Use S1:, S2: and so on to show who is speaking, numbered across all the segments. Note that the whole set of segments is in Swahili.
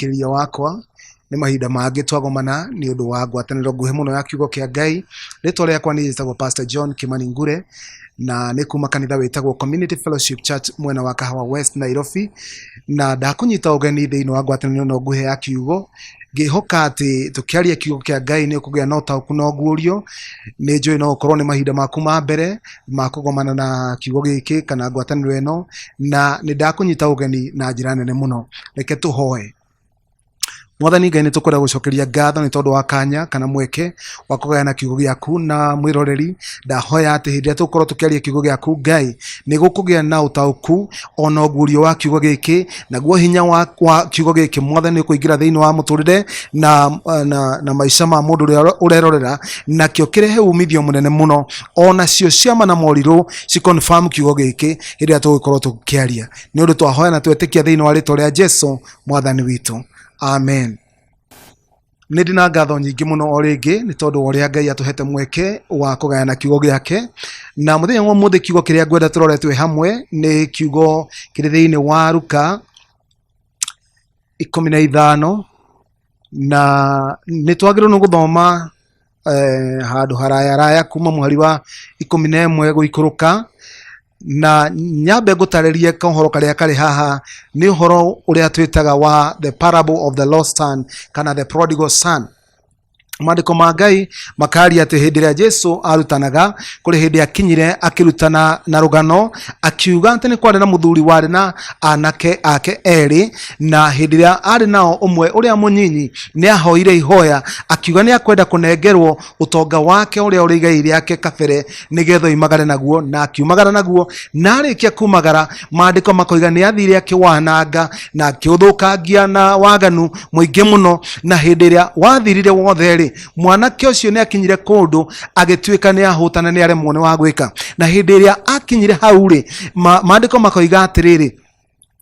S1: muthikiriria wakwa ni mahinda mangĩ twagomana ni undu wa ngwatanĩro nguhĩ mũno ya kiugo kĩa Ngai. Rĩtwa rĩakwa nĩ rĩtagwo Pastor John Kimani Ngure na nĩ kuma kanitha wĩtagwo Community Fellowship Church mwena wa Kahawa West Nairobi, na ndakunyita ũgeni thĩinĩ wa ngwatanĩro ĩno nguhĩ ya kiugo ngĩhoka atĩ tũkĩaria kiugo kĩa Ngai nĩ ũkũgĩa na ũtaũku na ũguũrio. Nĩ njũĩ no ũkorwo nĩ mahinda maku ma mbere ma kũgomana na kiugo gĩkĩ kana ngwatanĩro ĩno, na nĩ ndakunyita ũgeni na njĩra nene mũno. Reke tũhoe. Mwathani Ngai nĩ tũkwenda gũcokeria ngatho nĩ tondũ wa kanya kana mweke wa kũgayana kiugo gĩaku na mwĩroreri. Ndahoya atĩ hĩndĩ ĩrĩa tũkorwo tũkĩaria kiugo gĩaku Ngai nĩ gũkũgĩa na ũtaũku ona ũguũrio wa kiugo gĩkĩ, naguo hinya wa kiugo gĩkĩ Mwathani nĩ kũingĩra thĩinĩ wa mũtũrĩre na maica ma mũndũ ũrĩa ũrerorera, nakĩo kĩrehe umithio mũnene mũno, ona cio ciama na morirũ ci-confirm kiugo gĩkĩ hĩndĩ ĩrĩa tũgũkorwo tũkĩaria. Nĩ ũndũ twahoya na twetĩkia thĩinĩ wa rĩĩtwa rĩa Jesũ Mwathani witũ. Amen. Nĩ ndĩ na ngatho nyingĩ mũno o rĩngĩ nĩ tondũ ũrĩa Ngai atũhete mweke wa kũgayana kiugo gĩake, na mũthenya wa ũmũthĩ kiugo kĩrĩa ngwenda tũrore twĩ hamwe nĩ kiugo kĩrĩ thĩinĩ wa Luka 15, na nĩ twagĩrĩirwo nĩ gũthoma handũ haraya kuma mweri wa 11 gũikũrũka, na nyambe ngũtarĩrie kahoro karĩa karĩ haha nĩ ũhoro ũrĩa twĩtaga wa the parable of the lost son kana the prodigal son. Maandĩko ma Ngai makaria atĩ hĩndĩ ĩrĩa Jesũ arutanaga kũrĩ hĩndĩ akinyire akĩrutana na rũgano, akiuga atĩ nĩ kwarĩ na mũthuri warĩ na anake ake erĩ, na hĩndĩ ĩrĩa arĩ nao ũmwe ũrĩa mũnyinyi nĩ ahoire ihoya akiuga nĩ akwenda kũnengerwo ũtonga wake ũrĩa ũrĩ igai rĩake kabere nĩgetha oimagare naguo, na akiumagara naguo, na arĩkia kumagara maandĩko makoiga nĩ athire akĩwananga na akĩũthũkangia na waganu mũingĩ mũno, na hĩndĩ ĩrĩa wathirire wothe mwanake ũcio nĩ akinyire kũndũ agĩtuĩka nĩ ahũtana nĩ aremwo nĩ wa gwĩka. Na hĩndĩ ĩrĩa akinyire hau rĩ, maandĩko makoiga atĩrĩrĩ,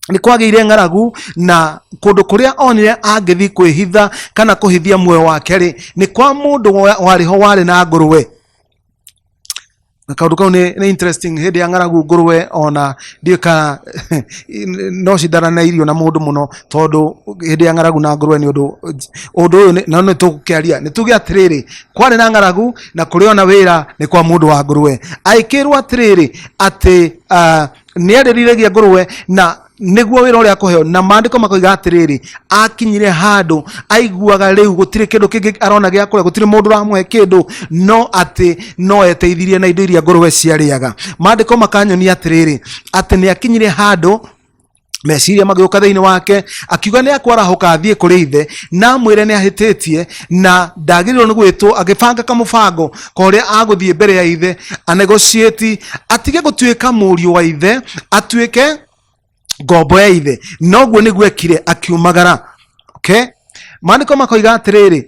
S1: nĩ kwagĩire ng'aragu, na kũndũ kũrĩa onire angĩthiĩ kwĩhitha kana kũhithia muoyo wake rĩ, nĩ kwa mũndũ warĩho warĩ na ngũrwe. Na kaũndũ kau nĩ interesting. Hĩndĩ ya ng'aragu ngũrwe ona ndiũka no cindana na irio na mũndũ mũno, tondũ hĩndĩ ya ng'aragu na ngũrwe nĩ ũndũ ũyũ na nĩ tũgũkĩaria. Nĩ tuge atĩrĩrĩ, kwarĩ na ng'aragu na kũrĩ ona wĩra nĩ kwa mũndũ wa ngũrwe. Aikĩrwo atĩrĩrĩ atĩ nĩ arĩriragia ngũrwe na nĩguo wĩra ũrĩa akũheo, na maandĩko makoiga atĩrĩrĩ, akinyire handũ aiguaga rĩu gũtirĩ kĩndũ kĩngĩ arona gĩa kũrĩa, gũtirĩ mũndũ ũramũhe kĩndũ, no atĩ no eteithirie na indo iria ngũrwe ciarĩaga. Maandĩko makanyonia atĩrĩrĩ atĩ nĩ akinyire handũ meciria magĩũka thĩinĩ wake, akiuga nĩ akwarahũka athiĩ kũrĩ ithe na mwĩre nĩ ahĩtĩtie na ndagĩrĩirwo nĩ gwĩtwo, agĩbanga kamũbango korĩa agũthiĩ mbere ya ithe anegotiate, atige gũtuĩka mũriũ wa ithe atuĩke ngombo ya ithe. Noguo nĩguo ekire akiumagara. Okay, maandĩko makoiga atĩrĩrĩ,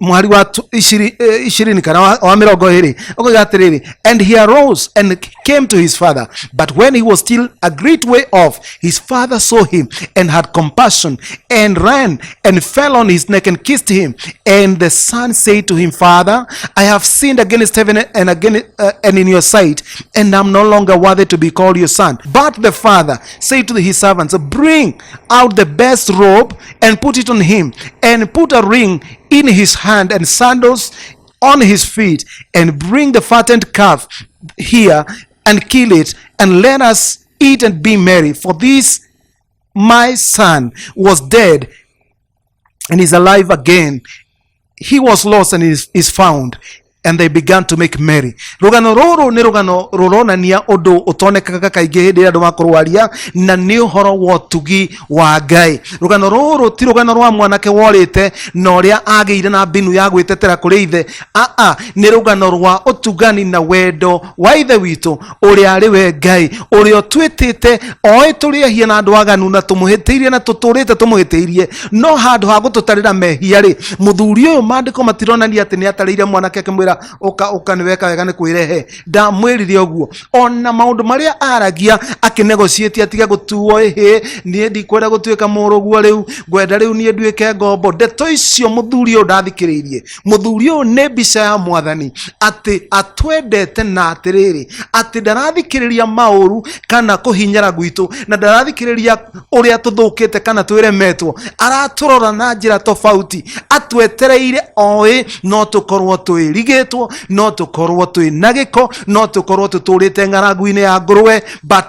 S1: mwari wa 20 kana wa 20 okoiga atĩrĩrĩ, and he arose and came to his father, but when he was still a great way off, his father saw him and had compassion and ran and fell on his neck and kissed him. And the son said to him, Father, I have sinned against heaven and and in your sight, and I'm no longer worthy to be called your son. But the father said to his servants, bring out the best robe and put it on him, and put a ring in his hand and sandals on his feet, and bring the fattened calf here and kill it, and let us eat and be merry. For this my son was dead and is alive again. He was lost and is found. And they began to make merry. Rũgano rũrũ nĩ rũgano rũronania ũndũ ũtonekaga kaingĩ hĩndĩ ĩrĩa andũ makũrwaria, na nĩ ũhoro wa ũtugi wa Ngai. Rũgano rũrũ ti rũgano rwa mwanake worĩte na ũrĩa agĩire na mbinu ya gwĩtetera kũrĩ ithe. Nĩ rũgano rwa ũtugani na wendo wa ithe witũ ũrĩa arĩ we Ngai, ũrĩa twĩtĩte oĩ tũrĩehia na andũ aganu na tũmũhĩtĩirie na tũtũrĩte tũmũhĩtĩirie, no handũ ha gũtũtarĩra mehia rĩ, mũthuri ũyũ maandĩko matironania atĩ nĩ atarĩire mwanake akĩmwĩra ukaniweka wega ni kwirehe ndamwirire oguo ona maundu maria aragia akinegotiate atiga gutuo nie ndikwenda gutuika muruguo riu gwenda riu nie nduike ngombo ndeto icio muthuri uyu ndathikiririe muthuri uyu ne mbica ya mwathani ati atwendete na atiriri ati ndarathikiriria mauru kana kuhinyara gwitu na ndarathikiriria uria tuthukite kana twiremetwo araturora na njira tofauti atwetereire oe no tukorwo twirigitwo no tukorwo twina giko no tukorwo tuturite ng'aragu-ini ya ngurwe but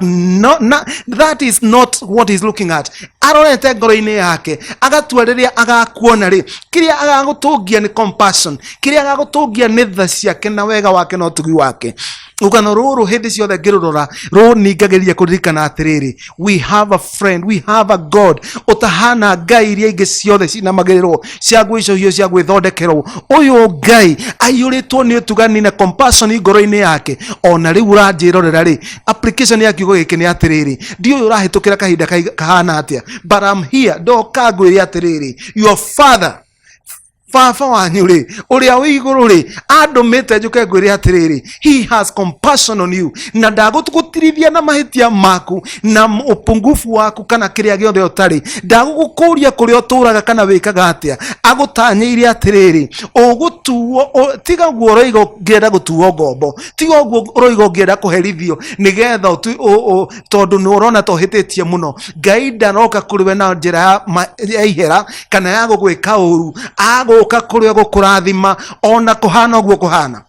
S1: that is not what he's looking at. Arorete ngoro-ini yake agatuariria agakuona ri kiria agagutungia ni compassion kiria agagutungia ni tha ciake na wega wake no tugi wake ugano ruru hindi ciothe ngirurora runingagiriria kuririkana atiriri we have a friend, we have a God utahana ngai iria ingi ciothe cina magirirwo cia gwicohio cia gwithondekerwo uyu ngai aiyuritwo ni utugani na compassion ngoro-ini yake ona riu uranjirorera ri application ya kiugo giki ni atiriri ndio urahitukira kahinda kahana atia but I'm here ndoka ngwiri atiriri your father Fafa wanyu ri uria wi iguru ri andumite njuke ngwire atiriri he has compassion on you na ndagutugutirithia na mahitia maku na upungufu waku kana kiria giothe utari ndagukuria kuria uturaga kana wikaga atia agutanyiire atiriri ugutuo tiga guo roigo ngenda gutuo ngombo tiga guo roigo ngenda kuherithio nigetha tondu ni urona tohititie muno ngai ndaroka kuriwe na njira ya ihera kana ya gugwika uru uka kuria gukurathima ona kuhana oguo kuhana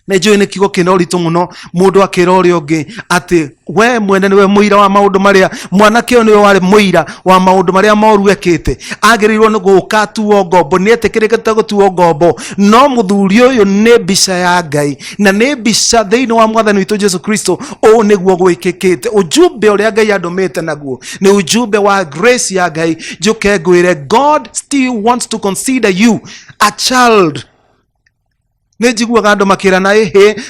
S1: nejo ni kigo kina uritu muno mundu akira uri ungi ati we mwene niwe muira wa maundu maria mwanake uyu niwe wari muira wa maundu maria moru ekite agirirwo ni guka tuo ngombo ni etikirikite gutuo ngombo no muthuri uyu ni mbica ya ngai na ni mbica thiini wa mwathani witu Jesu Kristo o niguo gwikikite ujumbe uria ngai andumite naguo ni ujumbe wa grace ya ngai njuke ngwire God still wants to consider you a child. Nejiguaga andu makirana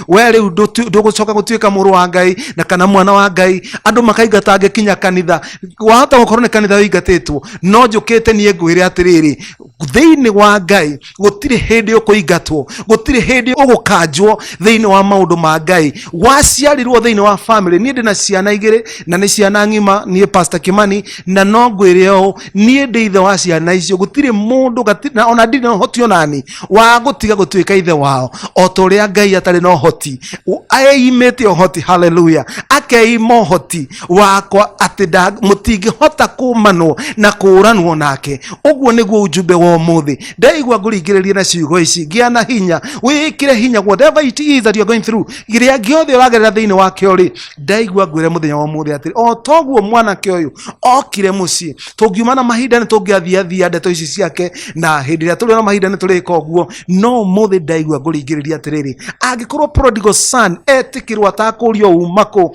S1: we riu ndugucoka gutuika muru wa ngai na kana mwana wa ngai andu makaigata agikinya kanitha wahota gukorwo ni kanitha wigatitwo no njukite nie ngwire atiriri thiini wa ngai gutiri hindi ukuingatwo gutiri hindi ugukanjwo thiini wa maundu ma ngai waciarirwo thiini wa family nie ndina ciana igiri na ni ciana ngima nie Pastor Kimani na no ngwire o nie ndi ithe wa ciana icio gutiri mundu na ona ndina hoti onani wa gutiga gutuika ithe wa otoria ngai atari no hoti aimete hoti hallelujah akeimo hoti wakwa atida mutingi hota kumanwo na kuranwo nake uguo niguo ujumbe wa muthi ndaigwa nguringiriria na ciugo ici gia na hinya wikire hinya whatever it is that you are going through giria giothe uragerera thiini wake ori ndaigwa ngwire muthenya wa muthi atiri o toguo mwanake uyu okire mucii tungiumana mahinda ni tungiathia ndeto ici ciake na hindi ria turi na mahinda ni turika oguo no muthi ndaigwa nguringiriria atiriri angikorwo prodigal son etikirwo atakurio umako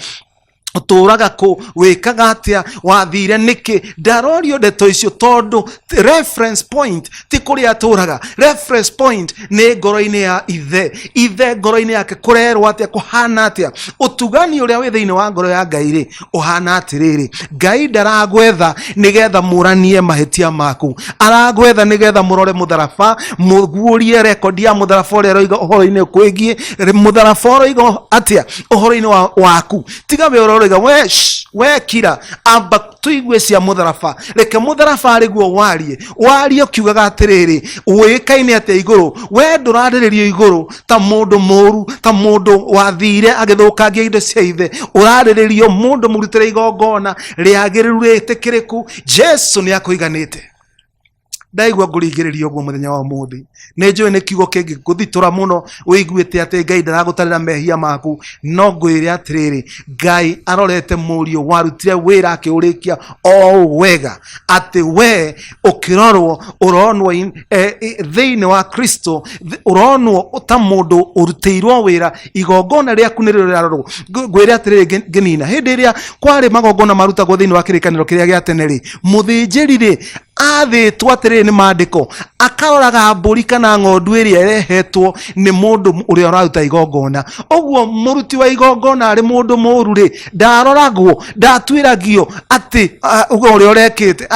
S1: uturaga ku wikaga atia wathire niki ndarorio ndeto icio tondu reference point ti kuria aturaga reference point ni ngoro-ini ya ithe ngoro-ini yake kurerwo atia kuhana atia utugani uria wi thiini wa ngoro ya ngai ri uhana atiriri ngai ndaragwetha nigetha muranie mahitia maku aragwetha nigetha murore mutharaba mugurie rekodi ya mutharaba uria roiga uhoro-ini kwigie mutharaba roiga atia uhoro-ini waku tiga we we kira amba tuigwe cia mutharaba reke mutharaba ariguo warie kiugaga atiriri wikaine atia iguru we ndurariririo iguru ta mundu moru ta mundu wathire agithukangia indo cia ithe urariririo mundu murutire igongona riagiriru ritikiriku Jesu ni akuiganite ndaigwa nguringiriria oguo muthenya wa muthi nenjui ni kiugo kingi guthitura muno wiguite ati ngai ndaragutarira mehia maku no ngwire atiriri ngai arorete murio warutire wira akiurikia o wega ati we ukirorwo uronwo thiini wa Kristo uronwo ta mundu uruteirwo wira igongona riaku niriro rirarorwo ngwire atiriri nginina hindi iria kwari magongona marutagwo thiini wa kirikaniro kiria gia teneri muthinjiri ri athĩtwo atĩrĩrĩ nĩ mandĩko, akaroraga mbũri kana ng'ondu ĩrĩa ĩrehetwo nĩ mũndũ ũrĩa ũraruta igongona. Ũguo mũruti wa igongona arĩ mũndũ mũũru-rĩ, ndaroragwo, ndatuĩragio atĩ ũrĩa ũrekĩte.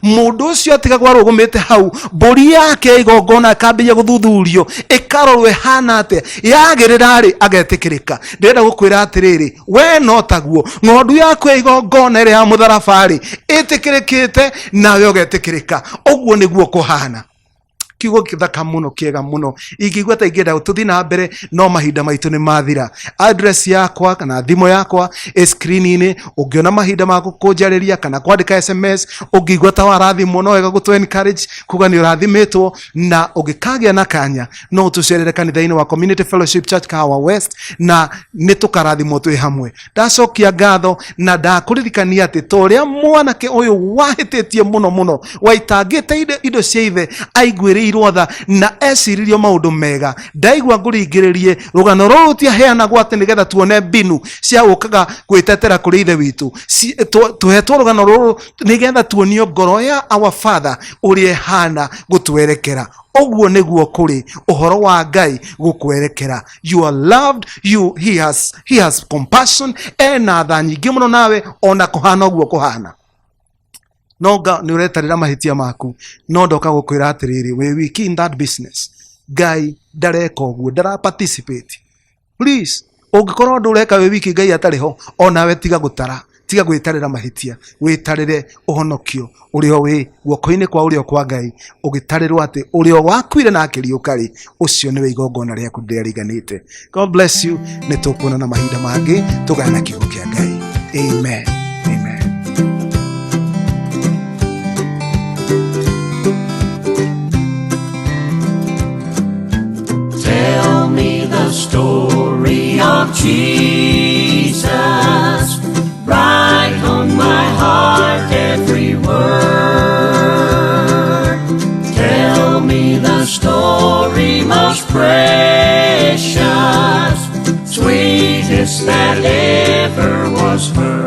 S1: Mũndũ ũcio atigagwo arũgũmĩte hau, mbũri yake ya igongona ĩkambĩrĩria gũthuthurio, ĩkarorwo ĩhana atĩa, yagĩrĩra-rĩ agetĩkĩrĩka. Ndĩrenda gũkwĩra atĩrĩrĩ, we no taguo, ng'ondu yaku ya igongona ĩrĩa ya mũtharaba-rĩ ĩtĩkĩrĩkĩte, nawe ũgetĩkĩrĩka. Ũguo nĩguo kũhana. Kiugo kĩthaka mũno, kĩega mũno, ingĩigua ta ingĩenda tũthiĩ na mbere no mahinda maitũ nĩ mathira. Address yakwa kana thimũ yakwa screen-inĩ, ũngĩona mahinda ma gũkũnjarĩria kana kwandĩka SMS, ũngĩigua ta warathimwo no wega gũtũ encourage kuga nĩ ũrathimĩtwo, na ũngĩkagĩa na kanya no ũtũcerere kanitha-inĩ wa Community Fellowship Church Kahawa West, na nĩ tũkarathimwo twĩ hamwe. Ndacokia ngatho na ndakũririkania atĩ ta ũrĩa mwanake ũyũ wahĩtĩtie mũno mũno, waitangĩte indo cia ithe, aiguĩrĩirwo tha na eciririo maũndũ mega, ndaigua ngũringĩrĩrie rũgano rũrũ rũtiaheanagwo atĩ nĩgetha tuone mbinu cia gũkaga gwĩtetera kũrĩ ithe witũ. Tũhetwo rũgano rũrũ nĩgetha tuonio ngoro ya our Father ũrĩa ehana gũtwerekera. Ũguo nĩguo kũrĩ ũhoro wa Ngai gũkwerekera. You are loved, he has compassion, ena tha nyingĩ mũno nawe, ona kũhana ũguo kũhana. Noga nĩ ũretarĩra mahĩtia maku, no ndoka gũkwĩra atĩrĩrĩ, we wiki in that business, Ngai ndareka ũguo, ndara participate. Please, ũngĩkorwo ũndũ ũreka we wiki Ngai atarĩ ho, onawe tiga gũtara, tiga gwĩtarĩra mahĩtia, wĩtarĩre ũhonokio ũrĩa wĩ guoko-inĩ kwa ũrĩa kwa Ngai, ũgĩtarĩrwo atĩ ũrĩa wakuire na akĩriũka-rĩ, ũcio nĩwe igongona rĩaku rĩrĩa rĩiganĩte. God bless you. Nĩ tũkuona na mahinda mangĩ tũgana kiugo kĩa Ngai. Amen.
S2: Tell me the story of Jesus, write on my heart every word. Tell me the story most precious, sweetest that ever was heard.